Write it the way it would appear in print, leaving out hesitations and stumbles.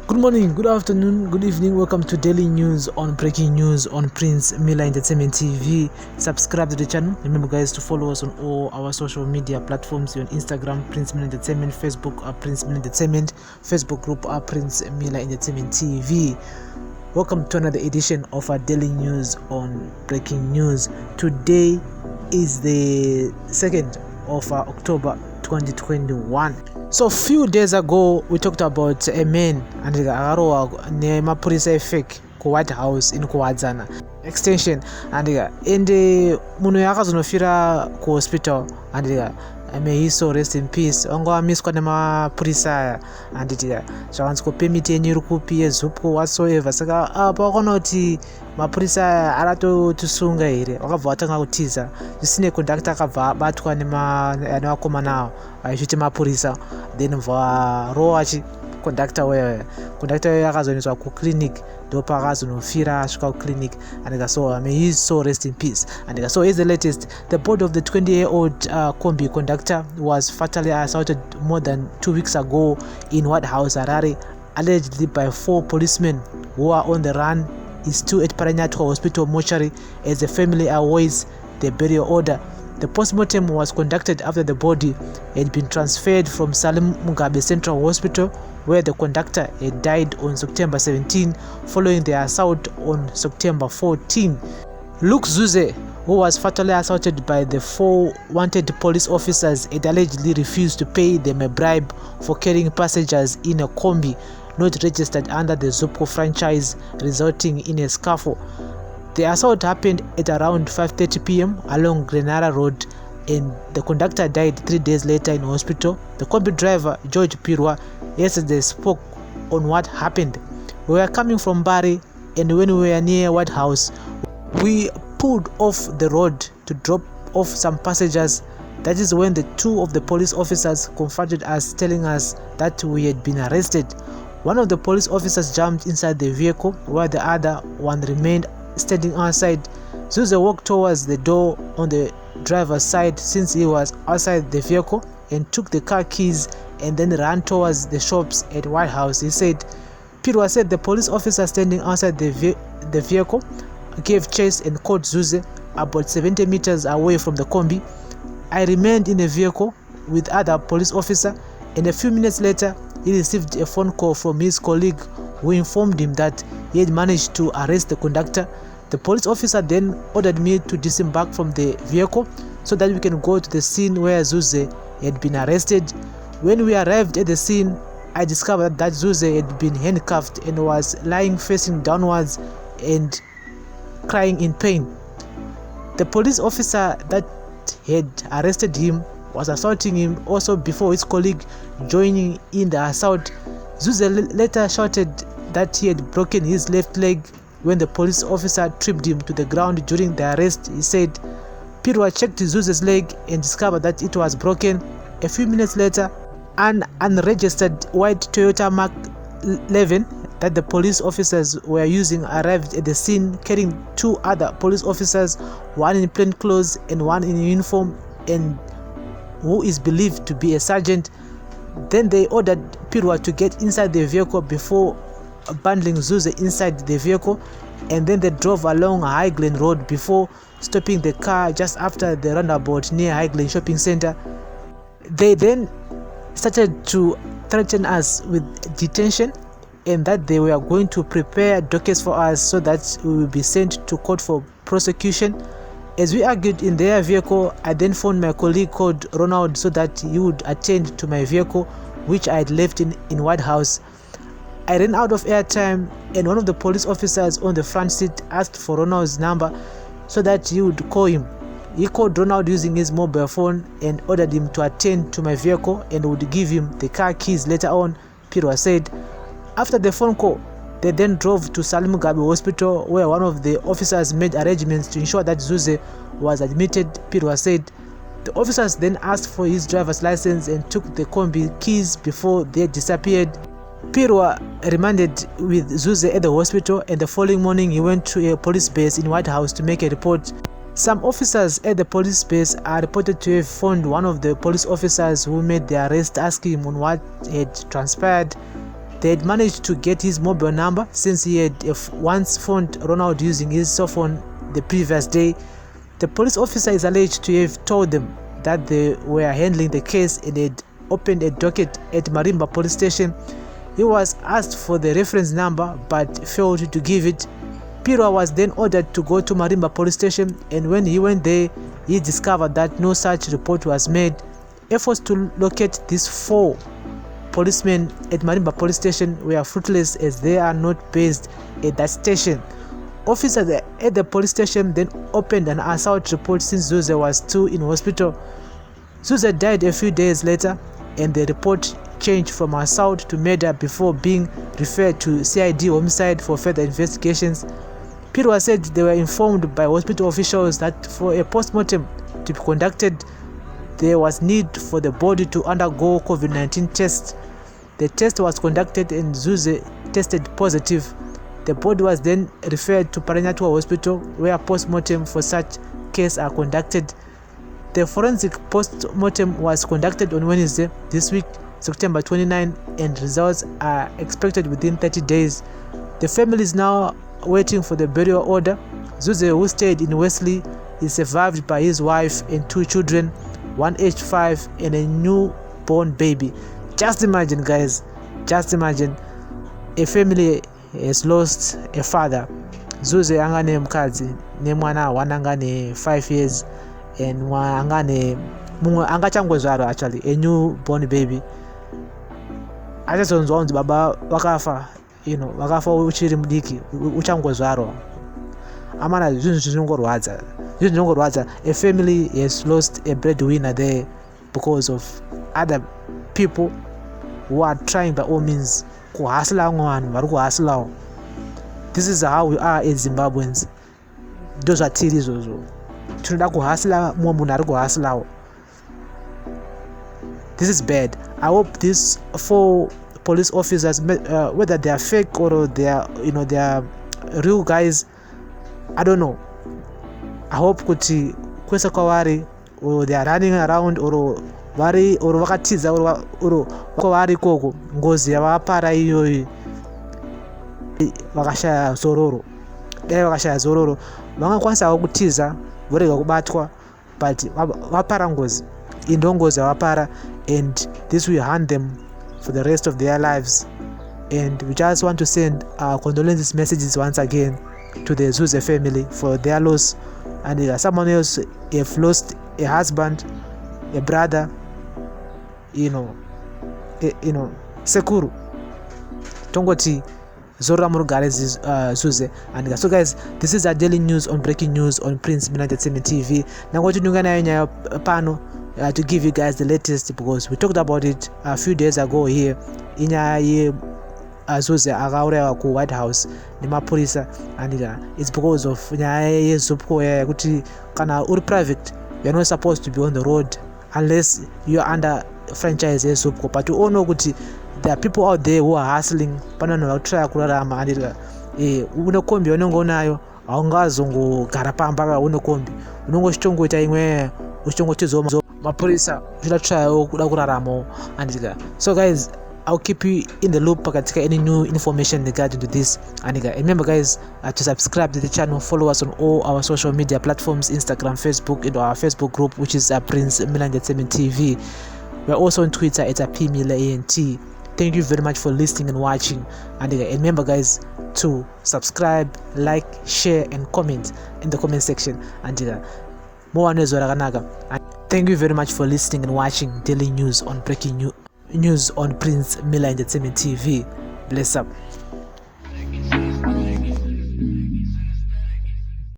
Good morning, good afternoon, good evening. Welcome to Daily News on Breaking News on Prince Miller Entertainment TV. Subscribe to the channel. Remember, guys, to follow us on all our social media platforms. You're on Instagram, Prince Miller Entertainment, Facebook, Prince Miller Entertainment, Facebook group, Prince Miller Entertainment TV. Welcome to another edition of our Daily News on Breaking News. Today is the 2nd of October 2021. So a few days ago we talked about a man and nemapurisa fake ku Whitehouse in kuwadzana extension and munhu yakazonofira ku hospital and may he so rest in peace. Wanga wamiswa nemapurisa aya anditi zvakanziko permit yenyu iri kupi yezupo whatsoever. Saka apa wakaona kuti mapurisa aya aratotisunga here, wakabva watanga kutiza zvisine conductor akabva abatwa nevakomana avo vaisviti mapurisa, then mva rowa conductor wewe akazoendeswa kuclinic ndopa akazonofira asvika kuclinic and so may he so rest in peace. And so here's the latest. The body of the 20-year-old combi conductor was fatally assaulted more than 2 weeks ago in Whitehouse, Harare, allegedly by 4 policemen who are on the run. Is still at Paranato Hospital mortuary as the family awaits the burial order. The postmortem was conducted after the body had been transferred from Salim Mugabe Central Hospital, where the conductor had died on September 17 following the assault on September 14. Luke Zuze, who was fatally assaulted by the 4 wanted police officers, had allegedly refused to pay them a bribe for carrying passengers in a combi not registered under the Zupco franchise, resulting in a scuffle. The assault happened at around 5:30 p.m. along Grenara Road, and the conductor died 3 days later in hospital. The combi driver, George Pirwa, yesterday spoke on what happened. We were coming from Bari, and when we were near Whitehouse, we pulled off the road to drop off some passengers. That is when the 2 of the police officers confronted us, telling us that we had been arrested. One of the police officers jumped inside the vehicle while the other one remained standing outside. Zuze walked towards the door on the driver's side since he was outside the vehicle and took the car keys and then ran towards the shops at Whitehouse, he said. Pirwa said the police officer standing outside the vehicle gave chase and caught Zuze about 70 meters away from the combi. I remained in the vehicle with other police officer, and a few minutes later he received a phone call from his colleague who informed him that he had managed to arrest the conductor. The police officer then ordered me to disembark from the vehicle so that we can go to the scene where Zuze had been arrested. When we arrived at the scene, I discovered that Zuze had been handcuffed and was lying facing downwards and crying in pain. The police officer that had arrested him was assaulting him also before his colleague joining in the assault. Zuze later shouted that he had broken his left leg when the police officer tripped him to the ground during the arrest, he said. Pirwa checked Zuze's leg and discovered that it was broken. A few minutes later, an unregistered white Toyota Mark 11 that the police officers were using arrived at the scene carrying 2 other police officers, one in plain clothes and one in uniform, and who is believed to be a sergeant. Then they ordered Pirwa to get inside the vehicle before bundling Zuze inside the vehicle, and then they drove along High Glen Road before stopping the car just after the roundabout near High Glen Shopping Center. They then started to threaten us with detention and that they were going to prepare dockets for us so that we will be sent to court for prosecution. As we argued in their vehicle, I then phoned my colleague called Ronald so that he would attend to my vehicle, which I had left in Whitehouse. I ran out of airtime, and one of the police officers on the front seat asked for Ronald's number so that he would call him. He called Ronald using his mobile phone and ordered him to attend to my vehicle and would give him the car keys later on, Pirwa said. After the phone call, they then drove to Salim Mugabe Hospital, where one of the officers made arrangements to ensure that Zuze was admitted, Pirwa said. The officers then asked for his driver's license and took the combi keys before they disappeared. Pirwa remained with Zuze at the hospital, and the following morning he went to a police base in Whitehouse to make a report. Some officers at the police base are reported to have phoned one of the police officers who made the arrest, asking him on what had transpired. They had managed to get his mobile number since he had once phoned Ronald using his cell phone the previous day. The police officer is alleged to have told them that they were handling the case and had opened a docket at Marimba police station. He was asked for the reference number but failed to give it. Pirwa was then ordered to go to Marimba police station, and when he went there, he discovered that no such report was made. Efforts to locate these 4 policemen at Marimba police station were fruitless as they are not based at that station. Officers at the police station then opened an assault report since Zuze was still in hospital. Zuze died a few days later, and the report changed from assault to murder before being referred to CID homicide for further investigations. Pirwa said they were informed by hospital officials that for a post-mortem to be conducted, there was need for the body to undergo COVID-19 test. The test was conducted and Zuze tested positive. The body was then referred to Paranatua Hospital, where post-mortem for such cases are conducted. The forensic post-mortem was conducted on Wednesday this week, September 29, and results are expected within 30 days. The family is now waiting for the burial order. Zuze, who stayed in Wesley, is survived by his wife and 2 children, one aged 5 and a newborn baby. Just imagine, guys, just imagine a family has lost a father. Zuze angane mkazi nemwana wanangane 5 years and angane angachangozvarwa actually a newborn baby. Achazonzwa unzi baba wakafa, wakafa uchiri mudiki uchangozvarwa. Amana zvinhu zvinongorwadza. A family has lost a breadwinner there because of other people who are trying by all means kuhasla vanhu vari kuhaslawo. This is how we are as Zimbabweans. Those are tiri izvozvo, tinoda kuhasla mumwe munhu ari kuhaslawo. This is bad. I hope these 4 police officers, whether they are fake or they are real guys, I don't know. I hope kuti kwese kwavari, or they are running around, or vakatiza, or kwavari koko ngozi yavapara iyoyi vakashaya zororo vangakwanisawo kutiza vorega kubatwa, but vapara ngozi. Indongozi yavapara, and this will harm them for the rest of their lives. And we just want to send our condolences messages once again to the Zuze family for their loss. And someone else have lost a husband, a brother, sekuru. Tongoti Zora Murugare Zuze. And so guys, this is our daily news on breaking news on Prince Milan Entertainment TV. Now what you doing pano to give you guys the latest, because we talked about it a few days ago here in Zuze akauraya ku Whitehouse nemapurisa, and it's because of yezupko kuti kana uri private, you're not supposed to be on the road unless you are under franchise yezupko. But we all know kuti there are people out there who are hustling panano vakutry kurarama, and une kombi unongonayo haungazongogara pamba une kombi, unongochitongoita imwe uchitongotizo mapurisa zvidatry kuda kurarama. And so guys, I'll keep you in the loop pakatika any new information regarding to this. And remember guys, to subscribe to the channel, follow us on all our social media platforms, Instagram, Facebook, and our Facebook group, which is Prince Milan Entertainment TV. We're also on Twitter at PMilaANT. Thank you very much for listening and watching. And remember guys, to subscribe, like, share, and comment in the comment section. And thank you very much for listening and watching daily news on breaking news on Prince Milan Entertainment TV. Bless up.